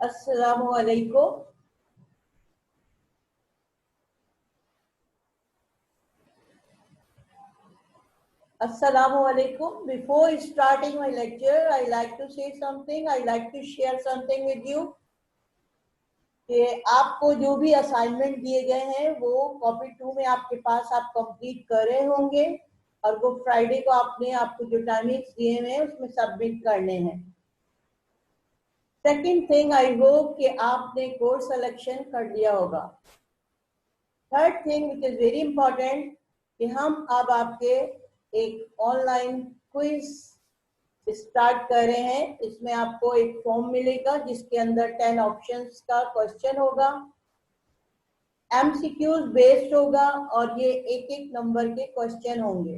Assalamu alaikum. Assalamu alaikum. Before starting my lecture, I like to say something. I like to share something with you. कि आपको जो भी assignment दिए गए हैं वो कॉपी 2 में आपके पास आप कंप्लीट कर रहे होंगे और वो फ्राइडे को आपको जो टाइमिंग्स दिए हुए हैं उसमें सबमिट करने हैं. सेकंड थिंग, आई होप कि आपने कोर्स सिलेक्शन कर लिया होगा. Third thing which is very important कि हम अब आपके एक ऑनलाइन क्विज स्टार्ट कर रहे हैं. इसमें आपको एक फॉर्म मिलेगा जिसके अंदर 10 ऑप्शंस का क्वेश्चन होगा, एमसीक्यूज बेस्ड होगा और ये एक एक नंबर के क्वेश्चन होंगे.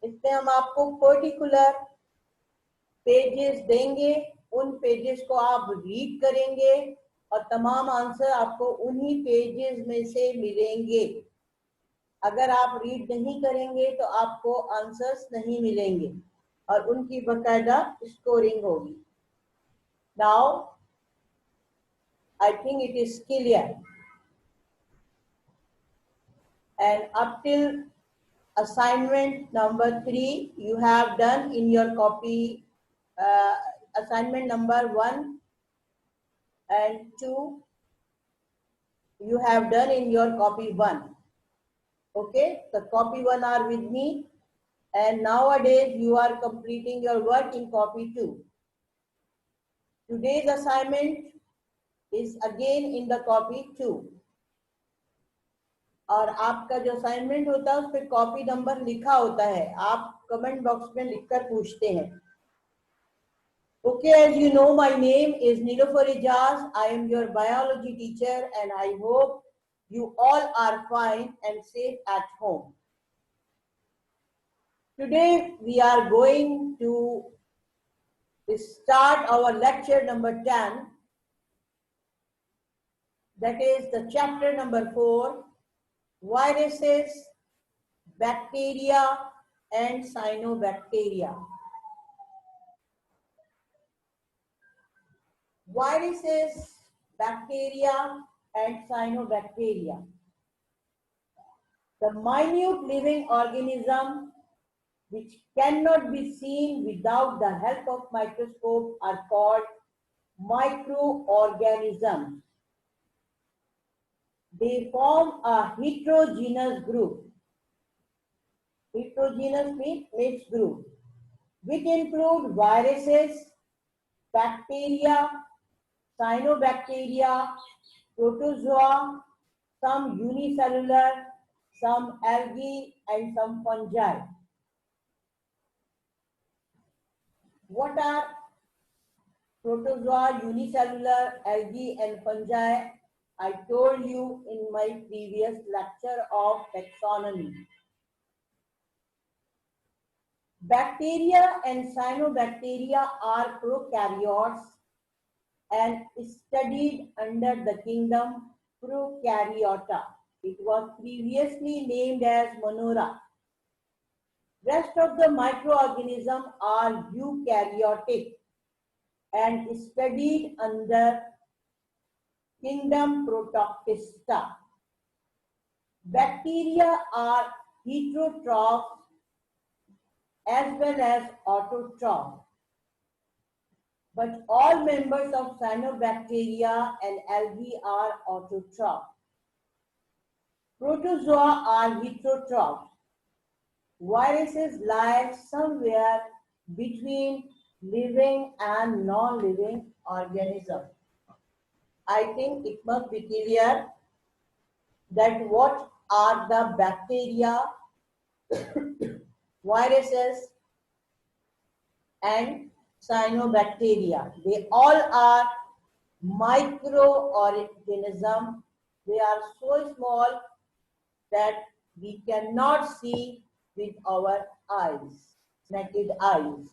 इसमें हम आपको पर्टिकुलर पेजेस देंगे, उन पेजेस को आप रीड करेंगे और तमाम आंसर आपको उन्हीं पेजेस में से मिलेंगे. अगर आप रीड नहीं करेंगे तो आपको आंसर्स नहीं मिलेंगे और उनकी बकायदा स्कोरिंग होगी. Now I think it is clear and up till assignment number 3 you have done in your copy. Assignment number 1 and 2 you have done in your copy 1. Okay, the copy 1 are with me and nowadays you are completing your work in copy 2. Today's assignment is again in the copy 2 और आपका जो assignment होता है उस पर copy number लिखा होता है. आप कमेंट बॉक्स में लिखकर पूछते हैं. Okay, as you know, my name is Nilofer Ijaz. I am your biology teacher and I hope you all are fine and safe at home. Today we are going to start our lecture number 10. That is the chapter number 4. Viruses, bacteria and cyanobacteria. Viruses, bacteria and cyanobacteria. The minute living organism which cannot be seen without the help of microscope are called microorganisms. They form a heterogeneous group. Heterogeneous means mixed group, which include viruses, bacteria, cyanobacteria, protozoa, some unicellular, some algae, and some fungi. What are protozoa, unicellular, algae, and fungi? I told you in my previous lecture of taxonomy. Bacteria and cyanobacteria are prokaryotes and studied under the kingdom Prokaryota. It was previously named as Monera. Rest of the microorganisms are eukaryotic and studied under kingdom Protoctista. Bacteria are heterotrophs as well as autotrophs. But all members of cyanobacteria and algae are autotrophs. Protozoa are heterotrophs. Viruses lie somewhere between living and non-living organisms. I think it must be clear that what are the bacteria, viruses and cyanobacteria. They all are microorganisms. They are so small that we cannot see with our eyes, naked eyes.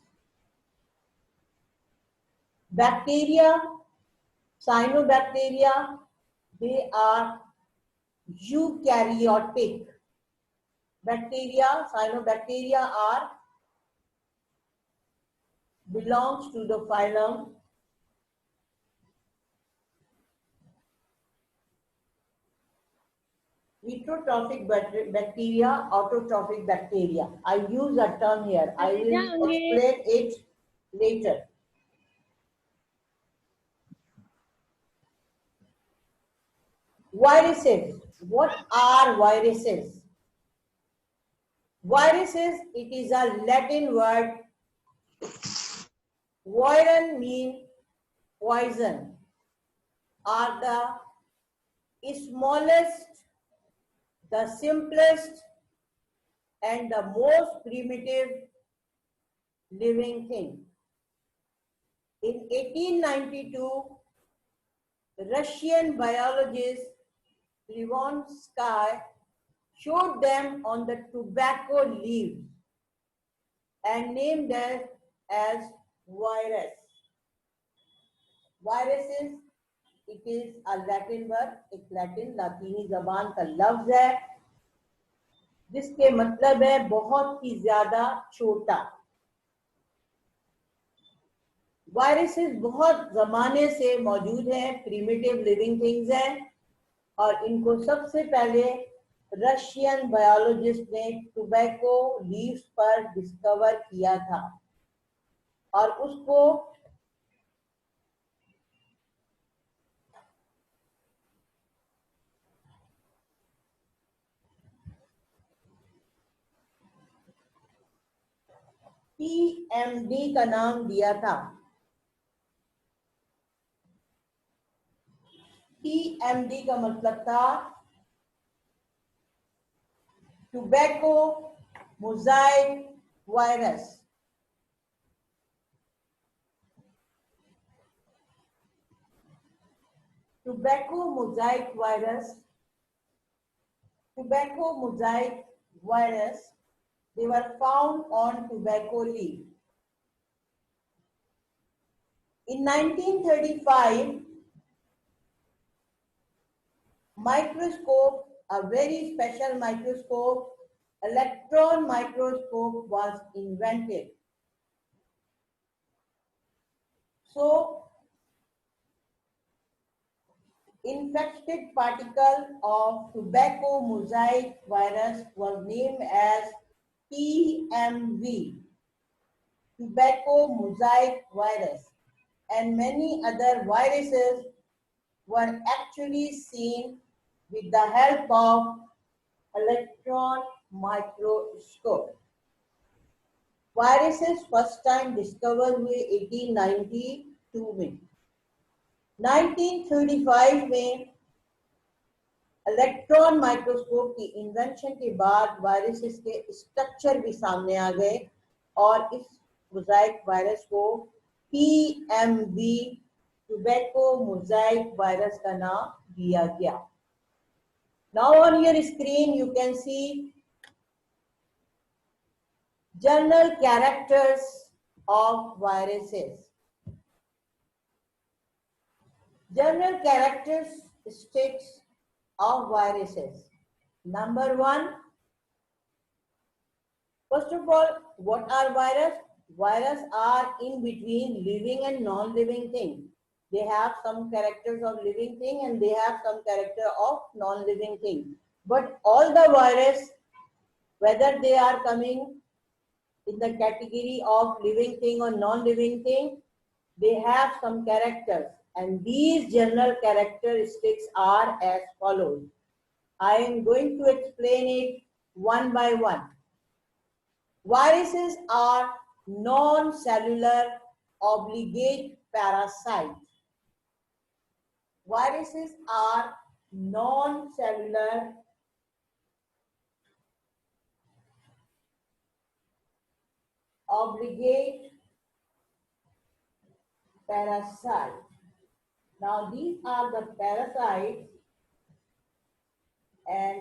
Bacteria, cyanobacteria, they are eukaryotic. Bacteria, cyanobacteria are belongs to the phylum heterotrophic bacteria, autotrophic bacteria. I use a term here. I will explain it later. Viruses. What are viruses? Viruses, it is a Latin word. Viren means poison, are the smallest, the simplest, and the most primitive living thing. In 1892, Russian biologist Krivonsky showed them on the tobacco leaves and named them as virus. Viruses, it is a Latin word, एक लातीनी जबान का लफ्ज है जिसके मतलब है बहुत ही ज्यादा छोटा। वायरसेस बहुत जमाने से मौजूद हैं, प्रिमिटिव लिविंग थिंग्स हैं और इनको सबसे पहले रशियन बायोलॉजिस्ट ने टोबैको लीव्स पर डिस्कवर किया था और उसको TMD का नाम दिया था। TMD का मतलब था tobacco mosaic virus. Tobacco mosaic virus, they were found on tobacco leaf. In 1935, microscope, a very special microscope, electron microscope was invented. So, infected particle of tobacco mosaic virus was named as TMV, tobacco mosaic virus, and many other viruses were actually seen with the help of electron microscope. Viruses first time discovered हुए 1892 में। 1935 में electron microscope की invention के बाद viruses के structure भी सामने आ गए और इस मोज़ाइक वायरस को TMV, टोबैको मोज़ाइक वायरस का नाम दिया गया। Now on your screen you can see general characters of viruses. General characteristics of viruses. Number one, first of all, what are viruses? Viruses are in between living and non-living thing. They have some characters of living thing and they have some character of non-living thing. But all the viruses, whether they are coming in the category of living thing or non-living thing, they have some characters. And these general characteristics are as follows. I am going to explain it one by one. Viruses are non-cellular obligate parasites. Viruses are non-cellular obligate parasites. Now these are the parasites and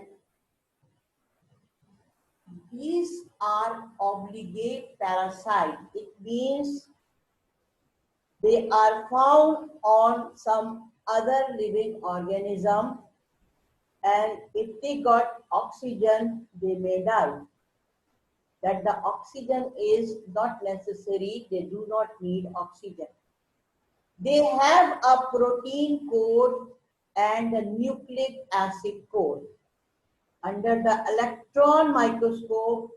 these are obligate parasites. It means they are found on some other living organism and if they got oxygen, they may die. That the oxygen is not necessary, they do not need oxygen. They have a protein code and a nucleic acid code. Under the electron microscope,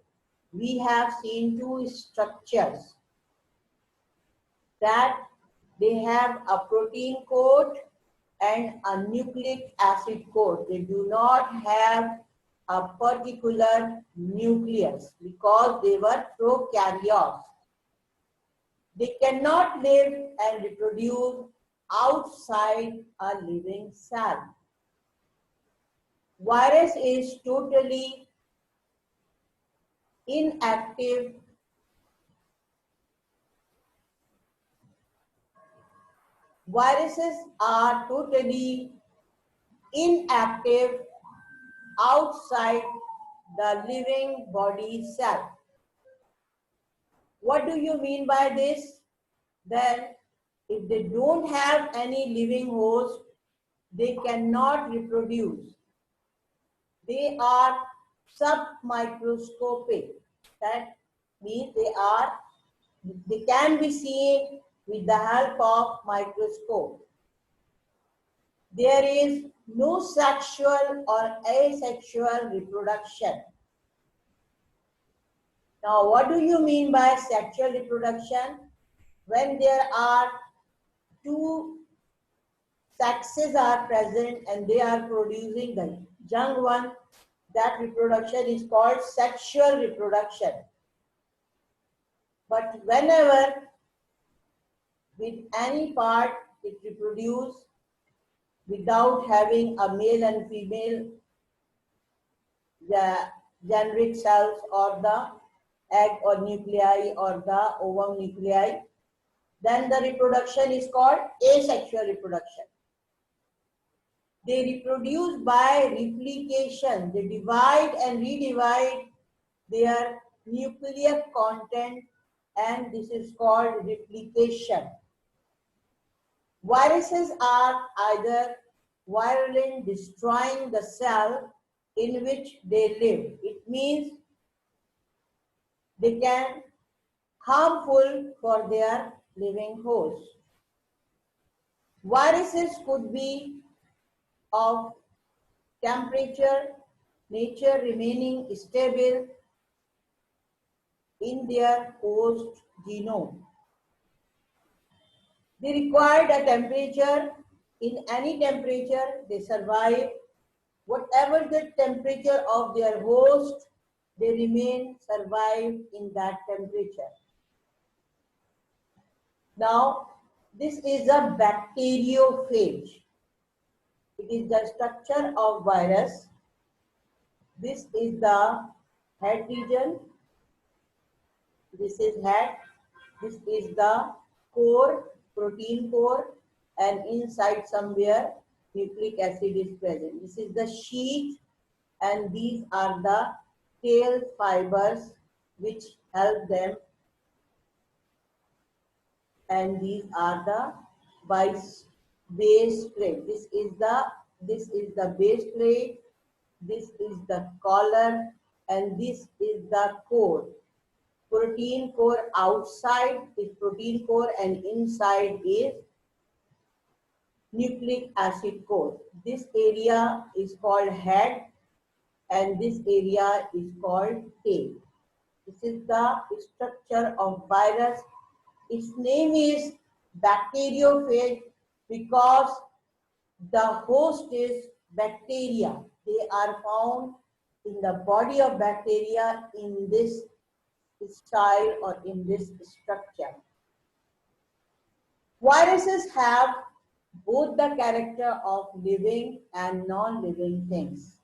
we have seen two structures that they have a protein coat and a nucleic acid coat. They do not have a particular nucleus because they were prokaryotes. They cannot live and reproduce outside a living cell. Virus is totally inactive. Viruses are totally inactive outside the living body cell. What do you mean by this? Then, if they don't have any living host, they cannot reproduce. They are submicroscopic. That means they can be seen with the help of microscope. There is no sexual or asexual reproduction. Now, what do you mean by sexual reproduction? When there are two sexes are present and they are producing the young one, that reproduction is called sexual reproduction. But whenever with any part it reproduces without having a male and female, the generic cells or the egg or nuclei or the ovum nuclei, then the reproduction is called asexual reproduction. They reproduce by replication. They divide and redivide their nuclear content, and this is called replication. Viruses are either virulent, destroying the cell in which they live. It means they can harmful for their living host. Viruses could be of temperature, nature remaining stable in their host genome. They required a temperature. In any temperature, they survive. Whatever the temperature of their host, they remain, survive in that temperature. Now, this is a bacteriophage. It is the structure of virus. This is the head region. This is head. This is the core, protein core, and inside somewhere nucleic acid is present. This is the sheath, and these are the tail fibers which help them, and these are the base plate. This is the base plate, this is the collar, and this is the core. Protein core outside is protein core and inside is nucleic acid core. This area is called head and this area is called tail. This is the structure of virus. Its name is bacteriophage because the host is bacteria. They are found in the body of bacteria in this style or in this structure. Viruses have both the character of living and non-living things.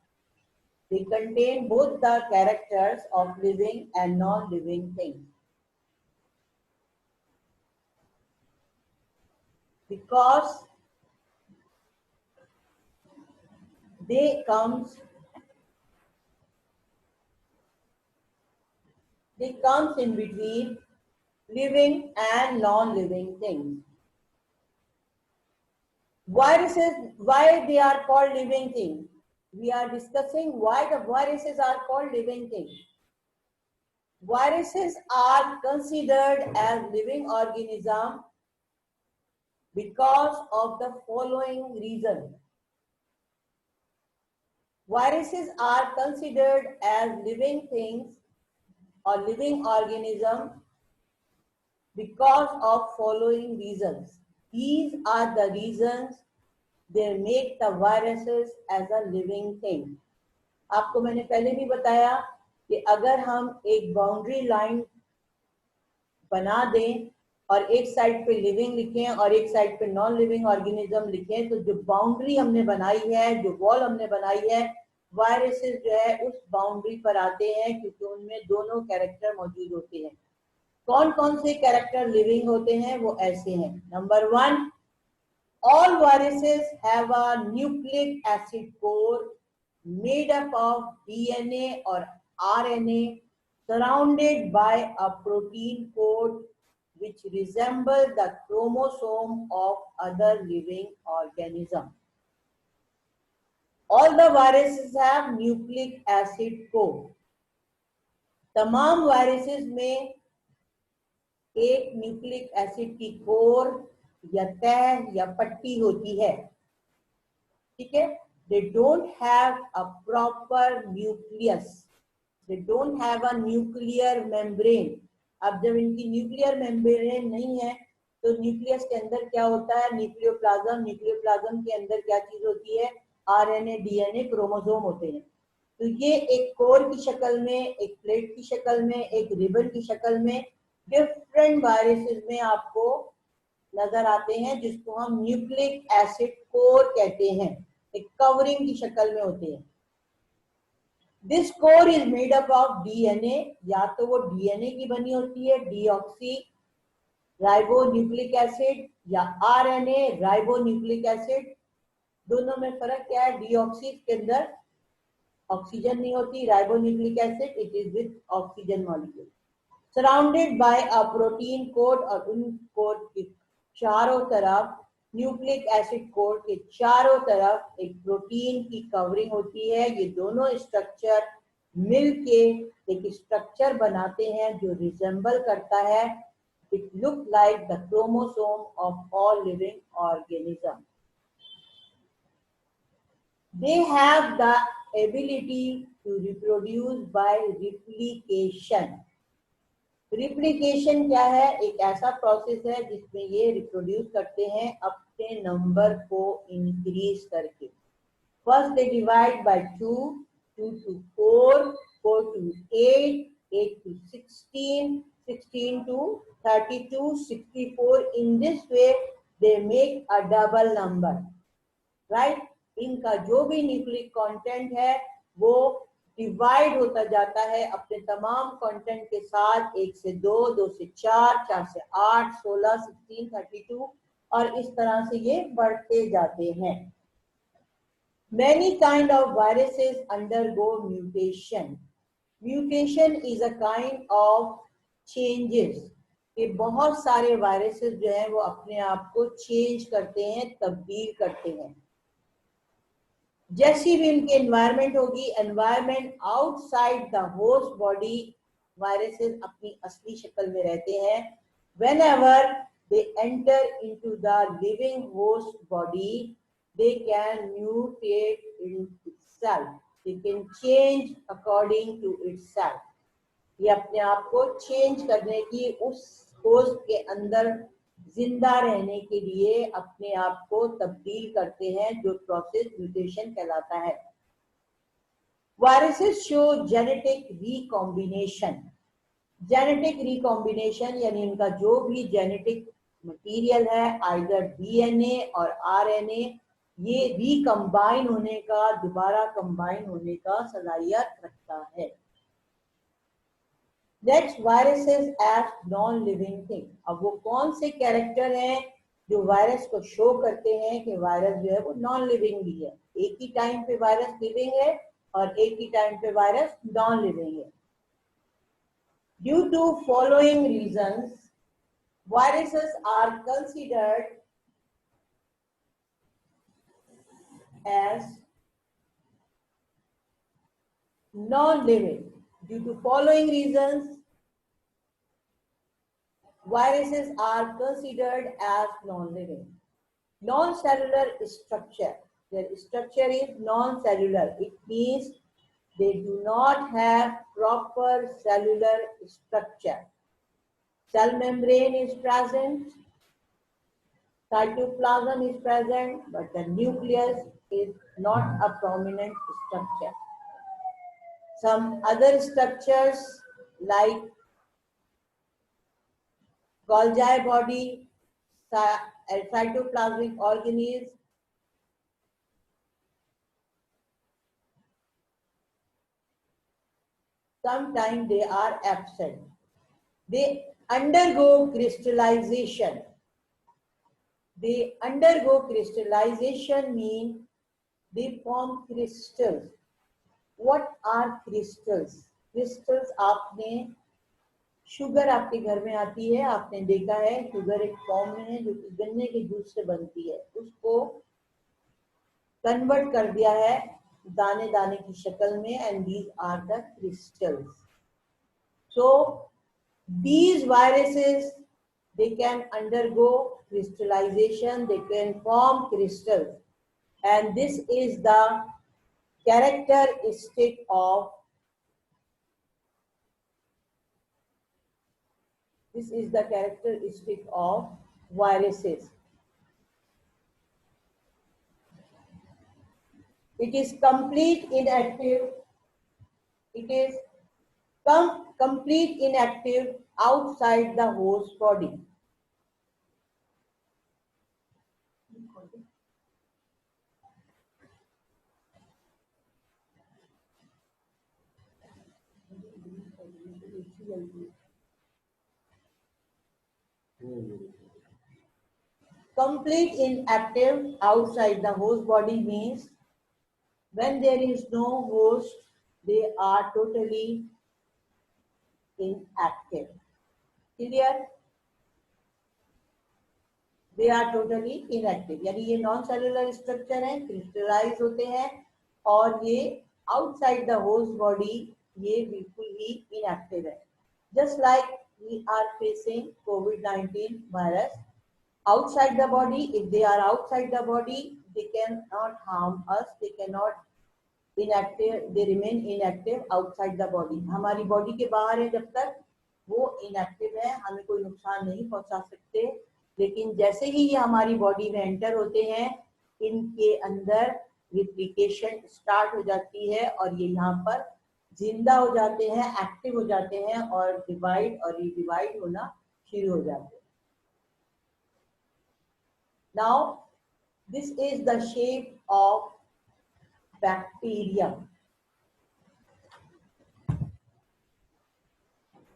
They contain both the characters of living and non-living things. Because they comes in between living and non-living things. Viruses, why they are called living things? We are discussing why the viruses are called living things. Viruses are considered as living organisms because of the following reason. Viruses are considered as living things or living organisms because of following reasons. These are the reasons they make the viruses as a living thing. आपको मैंने पहले भी बताया कि अगर हम एक boundary line बना दें और एक साइड पे लिविंग लिखें और एक साइड पे नॉन लिविंग ऑर्गेनिज्म लिखें, तो जो बाउंड्री हमने बनाई है, जो वॉल हमने बनाई है, वायरसेस जो है उस बाउंड्री पर आते हैं, क्योंकि उनमें दोनों कैरेक्टर मौजूद होते हैं। कौन कौन से कैरेक्टर लिविंग होते हैं? वो ऐसे हैं। Number 1, all viruses have a nucleic acid core made up of DNA or RNA surrounded by a protein coat which resemble the chromosome of other living organisms. All the viruses have nucleic acid core. तमाम viruses में एक nucleic acid की core या तह या पट्टी होती है, ठीक है। They don't have a proper nucleus. They don't have a nuclear membrane. अब जब इनकी न्यूक्लियर मेम्ब्रेन नहीं है तो न्यूक्लियस के अंदर क्या होता है? न्यूक्लियोप्लाज्म। न्यूक्लियोप्लाज्म के अंदर क्या चीज होती है? आरएनए, डीएनए, क्रोमोसोम होते हैं। तो ये एक कोर की शक्ल में, एक प्लेट की शक्ल में, एक रिबन की शक्ल में डिफरेंट वायरसेस में आपको नजर आते हैं, जिसको हम न्यूक्लिक एसिड कोर कहते हैं। एक कवरिंग की शक्ल में होते हैं। This core is made up of DNA, या तो वो डीएनए की बनी होती है, डीऑक्सी राइबो न्यूक्लिक एसिड, या आरएनए राइबो न्यूक्लिक एसिड। दोनों में फर्क क्या है? डीऑक्सी के अंदर ऑक्सीजन नहीं होती, ribonucleic acid it is with oxygen molecule. Surrounded by a protein coat, और उन कोट के चारों तरफ, न्यूक्लिक एसिड कोट के चारों तरफ एक प्रोटीन की कवरिंग होती है। ये दोनों स्ट्रक्चर मिलके एक स्ट्रक्चर बनाते हैं जो रिजेंबल करता है, it look like the chromosome of all living organism. They have the ability to reproduce by replication. Replication क्या है? एक ऐसा प्रोसेस है जिसमें ये रिप्रोड्यूस करते हैं अपने नंबर को इंक्रीज करके। First they divide by 2, 2 to 4, 4 to 8, 8 to 16, 16 to 32, 64. In this way they make a double number, right? इनका जो भी न्यूक्लिक कंटेंट है वो डिवाइड होता जाता है अपने तमाम कंटेंट के साथ, 1 से 2, 2 से 4, 4 से 8, 16, 16, 32, और इस तरह से ये बढ़ते जाते हैं। Many kind of viruses undergo mutation. Mutation is a kind of changes. कि बहुत सारे वायरसेस जो हैं वो अपने आप को चेंज करते हैं, तब्दील करते हैं। जैसी भी उनकी एनवायरनमेंट होगी, environment outside the host body, viruses अपनी असली शक्ल में रहते हैं। Whenever they enter into the living host body, they can mutate in itself, they can change according to itself. ये अपने आप को चेंज करने की, उस होस्ट के अंदर जिंदा रहने के लिए अपने आप को तब्दील करते हैं, जो प्रोसेस म्यूटेशन कहलाता है। Viruses show genetic recombination. Genetic recombination यानी इनका जो भी जेनेटिक मटेरियल है, आइदर डीएनए और आरएनए, ये रिकम्बाइन होने का, दोबारा कंबाइन होने का सलाहियत रखता है। Next, viruses as non-living thing. अब वो कौन से कैरेक्टर हैं जो वायरस को शो करते हैं कि वायरस जो है वो नॉन लिविंग भी है? एक ही टाइम पे वायरस लिविंग है और एक ही टाइम पे वायरस नॉन लिविंग है। Due to following reasons, viruses are considered as non-living. Due to following reasons, viruses are considered as non-living. Non-cellular structure. Their structure is non-cellular. It means they do not have proper cellular structure. Cell membrane is present, cytoplasm is present, but the nucleus is not a prominent structure. Some other structures like Golgi body, cytoplasmic organelles, sometimes they are absent. They undergo crystallization. They undergo crystallization means they form crystals. What are crystals? Crystals आपने sugar आपके घर में आती है, आपने देखा है sugar एक फॉर्म में है जो कि गन्ने के जूस से बनती है, उसको कन्वर्ट कर दिया है दाने दाने की शक्ल में, and these are the crystals. So these viruses, they can undergo crystallization, they can form crystals, and this is the characteristic of viruses. It is complete inactive. It is complete inactive outside the host body. Complete inactive outside the host body means when there is no host, they are totally inactive. Clear? They are totally inactive. यानी ये non cellular structure है, crystallise होते हैं और ये outside the host body ये बिल्कुल ही inactive है. Just like we are facing COVID-19 virus outside the body, if they are outside the body, they cannot harm us. They cannot inactive. They remain inactive outside the body. हमारी body के बाहर है जब तक वो inactive है, हमें कोई नुकसान नहीं पहुंचा सकते. लेकिन जैसे ही ये हमारी बॉडी में एंटर होते हैं, इनके अंदर रिप्लिकेशन स्टार्ट हो जाती है और ये यहाँ पर जिंदा हो जाते हैं, एक्टिव हो जाते हैं और डिवाइड और रिडिवाइड होना शुरू हो जाते हैं. Now this is the shape of bacteria.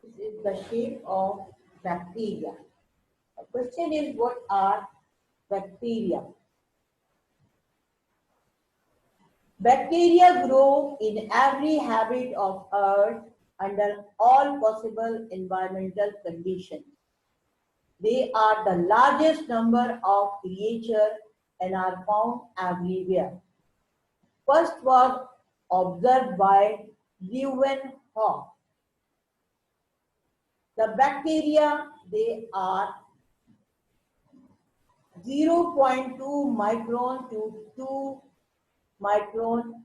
This is the shape of bacteria. The question is, what are bacteria? Bacteria grow in every habit of earth under all possible environmental conditions. They are the largest number of creatures and are found everywhere. First was observed by Leeuwenhoek. The bacteria, they are 0.2 micron to 2 micron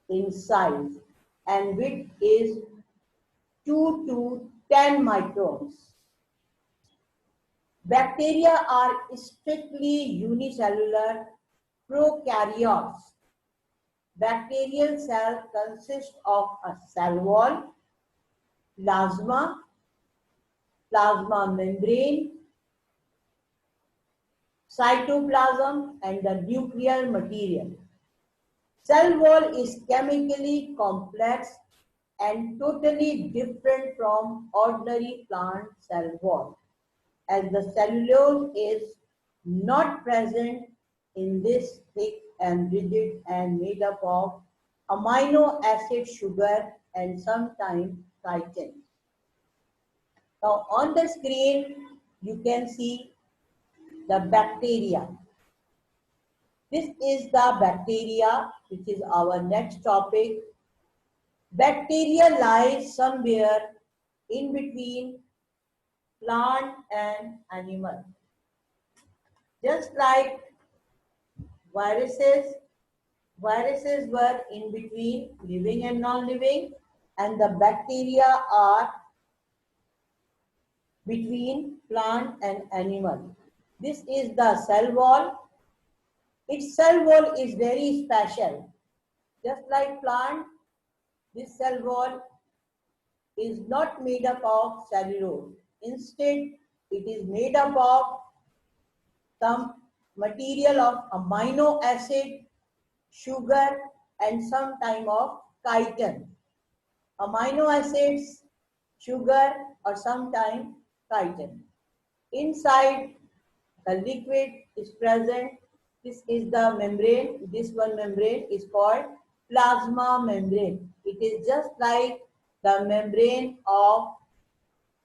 in size, and width is 2 to 10 microns. Bacteria are strictly unicellular prokaryotes. Bacterial cell consists of a cell wall, plasma membrane, cytoplasm, and the nuclear material. Cell wall is chemically complex and totally different from ordinary plant cell wall, as the cellulose is not present in this thick and rigid and made up of amino acid, sugar, and sometimes chitin. Now on the screen you can see the bacteria. This is the bacteria, which is our next topic. Bacteria lies somewhere in between plant and animal. Just like Viruses. Viruses were in between living and non-living, and the bacteria are between plant and animal. This is the cell wall. Its cell wall is very special. Just like plant, this cell wall is not made up of cellulose. Instead, it is made up of some material of amino acid, sugar, and some type of chitin. Amino acids, sugar, or sometimes chitin. Inside the liquid is present. This is the membrane. This one membrane is called plasma membrane. It is just like the membrane of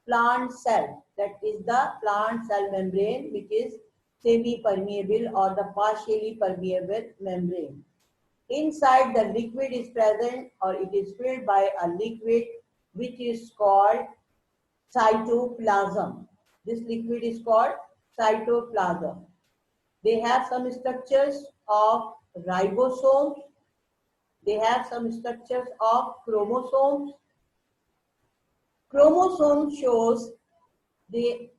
plant cell. That is the plant cell membrane, which is semi-permeable or the partially permeable membrane. Inside the liquid is present or it is filled by a liquid which is called cytoplasm. This liquid is called cytoplasm. They have some structures of ribosomes. They have some structures of chromosomes. Chromosome shows they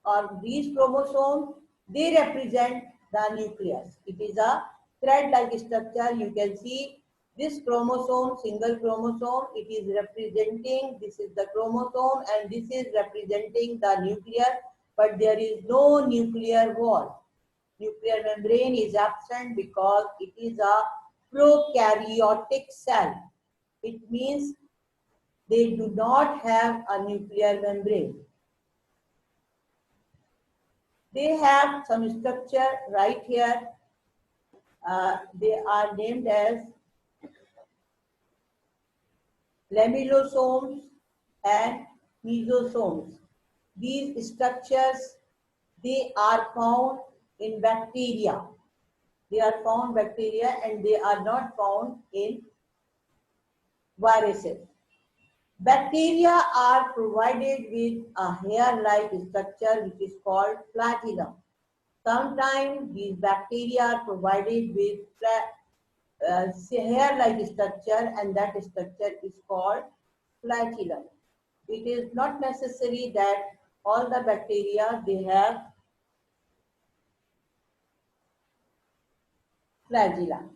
or these chromosomes, they represent the nucleus. It is a thread-like structure. You can see this chromosome, single chromosome, it is representing, this is the chromosome and this is representing the nucleus, but there is no nuclear wall. Nuclear membrane is absent because it is a prokaryotic cell. It means they do not have a nuclear membrane. They have some structure right here. They are named as lamellosomes and mesosomes. These structures, they are found in bacteria. They are found bacteria and they are not found in viruses. Bacteria are provided with a hair-like structure which is called flagellum. Sometimes these bacteria are provided with hair-like structure and that structure is called flagellum. It is not necessary that all the bacteria they have flagella.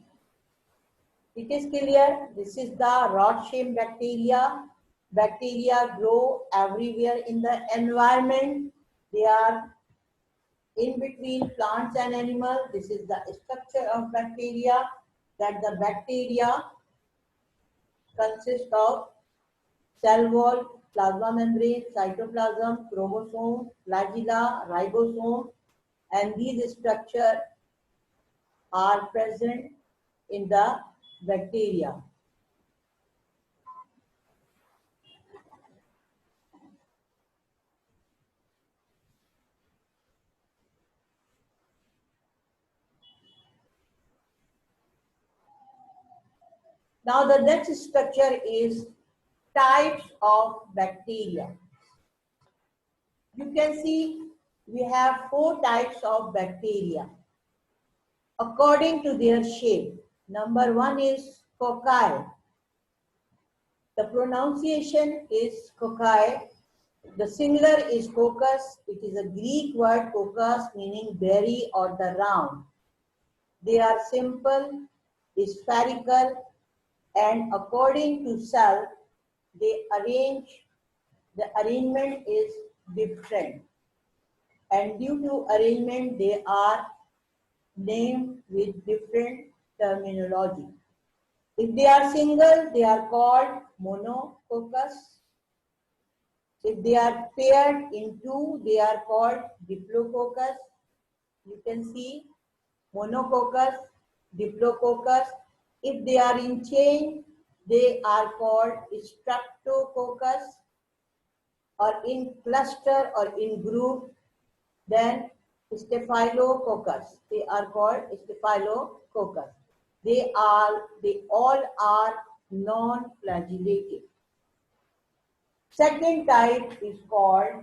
It is clear this is the rod-shaped bacteria. Bacteria grow everywhere in the environment. They are in between plants and animals. This is the structure of bacteria, that the bacteria consists of cell wall, plasma membrane, cytoplasm, chromosome, flagella, ribosome, and these structures are present in the bacteria. Now the next structure is types of bacteria. You can see we have 4 types of bacteria according to their shape. Number 1 is cocci. The pronunciation is cocci. The singular is coccus. It is a Greek word coccus meaning berry or the round. They are simple, spherical, and according to cell, the arrangement is different. And due to arrangement, they are named with different terminology. If they are single, they are called monococcus. If they are paired in two, they are called diplococcus. You can see monococcus, diplococcus. If they are in chain, they are called streptococcus, or in cluster or in group, then staphylococcus. They are called staphylococcus. They all are non-flagellated. Second type is called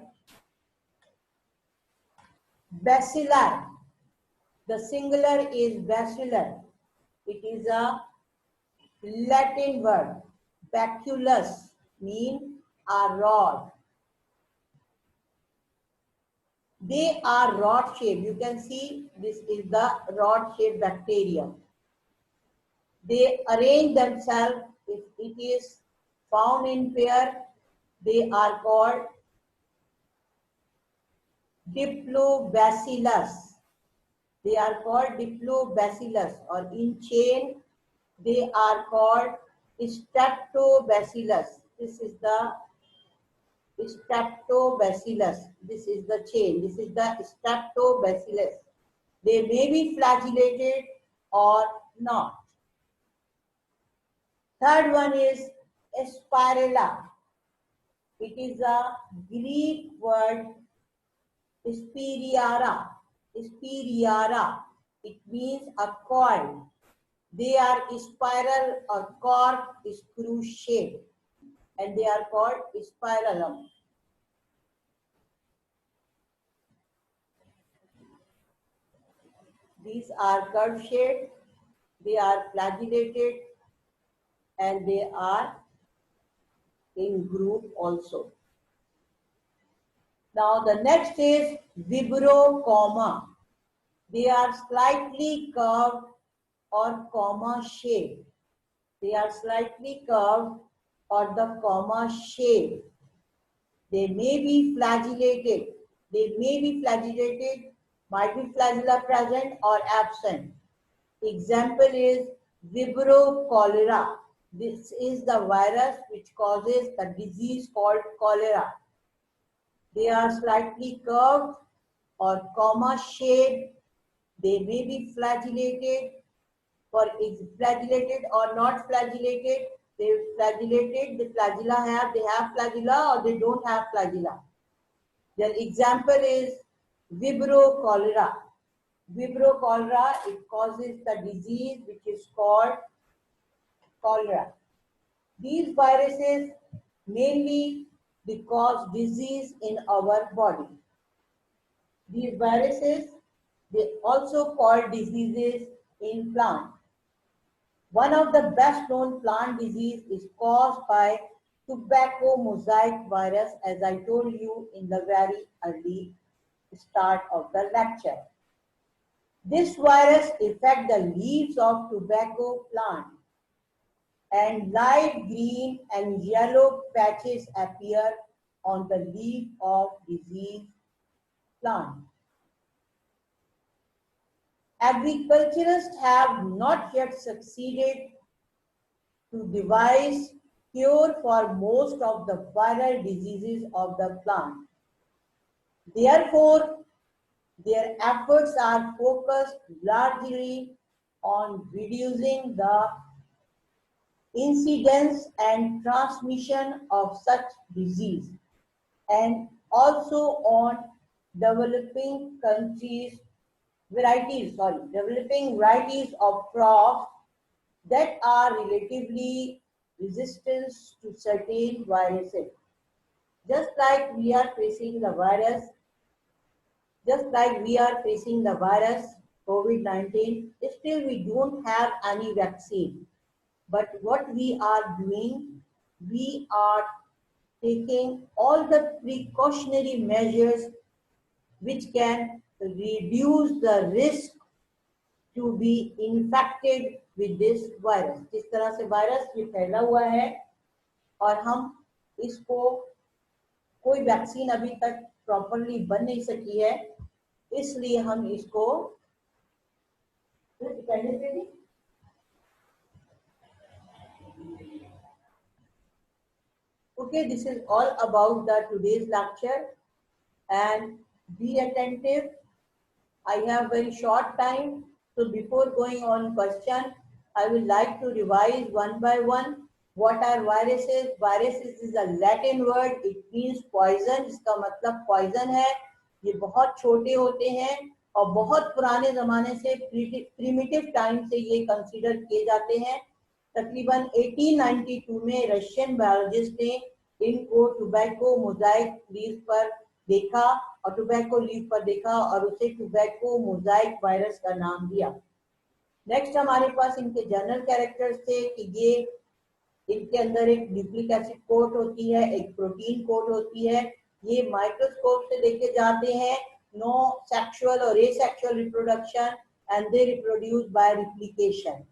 bacilli. The singular is bacillus. It is a Latin word. Baculus means a rod. They are rod shaped. You can see this is the rod shaped bacterium. They arrange themselves. If it is found in pair, they are called diplobacillus. They are called diplobacillus, or in chain they are called streptobacillus. This is the streptobacillus. This is the chain. This is the streptobacillus. They may be flagellated or not. Third one is spirilla. It is a Greek word spiriara. Spiriara. It means a coil. They are spiral or cork screw shaped, and they are called spirillum. These are curve shaped, they are flagellated, and they are in group also. Now the next is vibrocoma. They are slightly curved or comma shaped. They are slightly curved or the comma shaped. They may be flagellated. They may be flagellated, might be flagella present or absent. Example is Vibrio cholera. This is the virus which causes the disease called cholera. They are slightly curved or comma shaped. They may be flagellated, flagellated or not flagellated. They flagellated, the flagella they have flagella or they don't have flagella. Their example is Vibrio cholera. Vibrio cholera, it causes the disease which is called cholera. These viruses mainly they cause disease in our body. These viruses, they also cause diseases in plants. One of the best known plant disease is caused by tobacco mosaic virus, as I told you in the very early start of the lecture. This virus affects the leaves of tobacco plant, and light green and yellow patches appear on the leaf of diseased plant. Agriculturists have not yet succeeded to devise cure for most of the viral diseases of the plant. Therefore, their efforts are focused largely on reducing the incidence and transmission of such disease, and also on developing developing varieties of crops that are relatively resistant to certain viruses. Just like we are facing the virus, COVID-19, still we don't have any vaccine. But what we are doing, we are taking all the precautionary measures which can reduce the risk to be infected with this virus. जिस तरह से virus ये फैला हुआ है और हम इसको कोई वैक्सीन अभी तक प्रॉपरली बन नहीं सकी है, इसलिए हम इसको Okay, this is all about the today's lecture, and be attentive. I have very short time, so before going on question, I would like to revise one by one. What are viruses? Viruses is a Latin word. It means poison. इसका मतलब poison है. ये बहुत छोटे होते हैं और बहुत पुराने जमाने से primitive time से ये consider किए जाते हैं. तकरीबन 1892 में रशियन बायोलॉजिस्ट ने इनको टोबैको मोजाइक लीफ पर देखा और टोबैको लीफ पर देखा और उसे टोबैको मोजाइक वायरस का नाम दिया। नेक्स्ट हमारे पास इनके जनरल कैरेक्टर्स थे कि ये इनके अंदर एक न्यूक्लिक एसिड कोट होती है, एक प्रोटीन कोट होती है। ये माइक्रोस्कोप से देखे जाते हैं, नो सेक्सुअल और asexual reproduction and they reproduce by replication.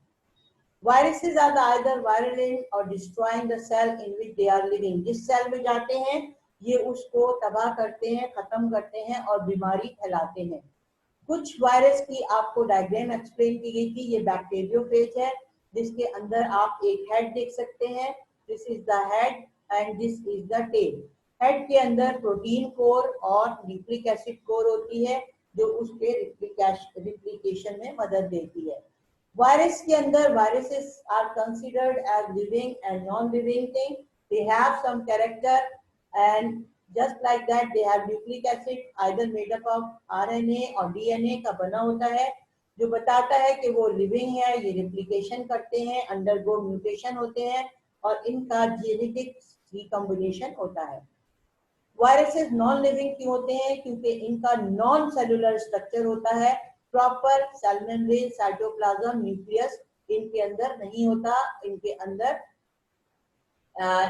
Viruses are either virulent or destroying the cell in which they are living. जिस सेल में जाते हैं ये उसको तबाह करते हैं, खत्म करते हैं और बीमारी फैलाते हैं। कुछ वायरस की आपको डायग्राम एक्सप्लेन की गई थी। ये बैक्टीरियोफेज है जिसके अंदर आप एक हेड देख सकते हैं। This is the head and this is the tail. Head के अंदर प्रोटीन कोर और न्यूक्लिक एसिड कोर होती है जो उसके रिप्लिकेशन में मदद देती है। वायरस के अंदर viruses are considered as living and non-living thing. They have some character and just like that they have nucleic acid either made up of RNA और DNA का बना होता है जो बताता है कि वो लिविंग है, ये रिप्लिकेशन करते हैं, अंडरगो म्यूटेशन होते हैं और इनका जेनेटिक रिकॉम्बिनेशन होता है। वायरसेस नॉन लिविंग क्यों होते हैं? क्योंकि इनका नॉन सेलुलर स्ट्रक्चर होता है, proper cell membrane, cytoplasm, nucleus इनके अंदर नहीं होता। इनके अंदर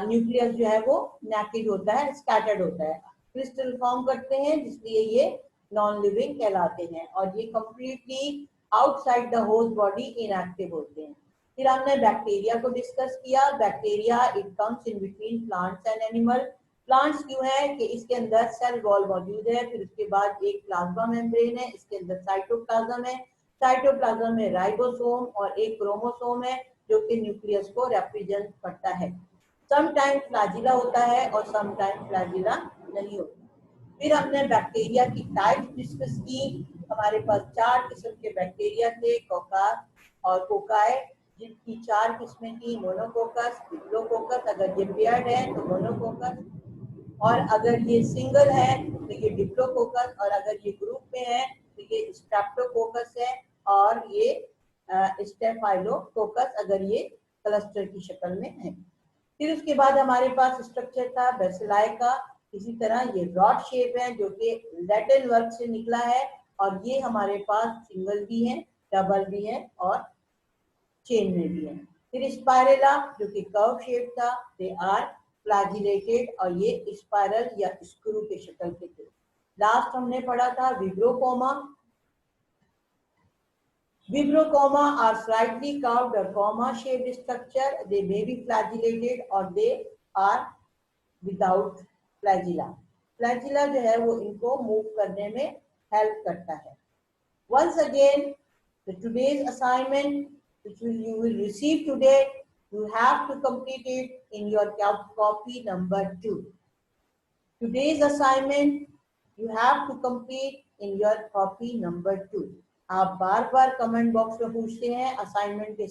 न्यूक्लियस जो है वो नेकेड होता है, स्कैटर्ड होता है। क्रिस्टल फॉर्म करते हैं जिसलिए ये नॉन लिविंग कहलाते हैं और ये completely outside the host body inactive होते हैं। फिर हमने बैक्टीरिया को डिस्कस किया। Bacteria it comes in between plants and animal. Plants क्यों है कि इसके अंदर सेल वॉल मौजूद है, फिर उसके बाद एक प्लाज्मा मेम्ब्रेन है, इसके अंदर साइटोप्लाज्म है, साइटोप्लाज्म में राइबोसोम और एक क्रोमोसोम है जो कि न्यूक्लियस को रिप्रेजेंट करता है। समटाइम्स फ्लैजिला होता है और समटाइम्स फ्लैजिला नहीं होता। फिर हमने बैक्टीरिया की टाइप डिस्कस की। हमारे पास 4 किस्म के बैक्टीरिया थे, कोकास और कोकाई, जिनकी 4 किस्में थी, मोनोकोकस, डिप्लोकोकस, अगर ये पेयर्ड है तो मोनोकोकस, और अगर ये सिंगल है तो ये डिप्लोकोकस, और अगर ये ग्रुप में है तो ये स्ट्रेप्टोकोकस है और ये स्टेफाइलोकोकस अगर ये क्लस्टर की शक्ल में है। फिर उसके बाद हमारे पास स्ट्रक्चर था बेसिलाई का। इसी तरह ये रॉड शेप है जो कि लैटिन वर्ड से निकला है और ये हमारे पास सिंगल भी है, डबल भी है और चेन में भी है। फिर स्पाइरेला जो कि कर्व शेप था, दे आर फ्लैजिलेटेड और ये स्पाइरल या स्क्रू के शक्ल के थे। लास्ट हमने पढ़ा था विब्रोकोमा। Vibrocoma are slightly curved or comma-shaped structure. They may be flagellated or they are without flagella. Flagella जो है वो इनको मूव करने में हेल्प करता है। Once again, the today's assignment which you will receive today, you have to complete it in your copy number 2. Today's assignment you have to complete in your copy number 2. आप बार बार comment box में पूछते हैं assignment के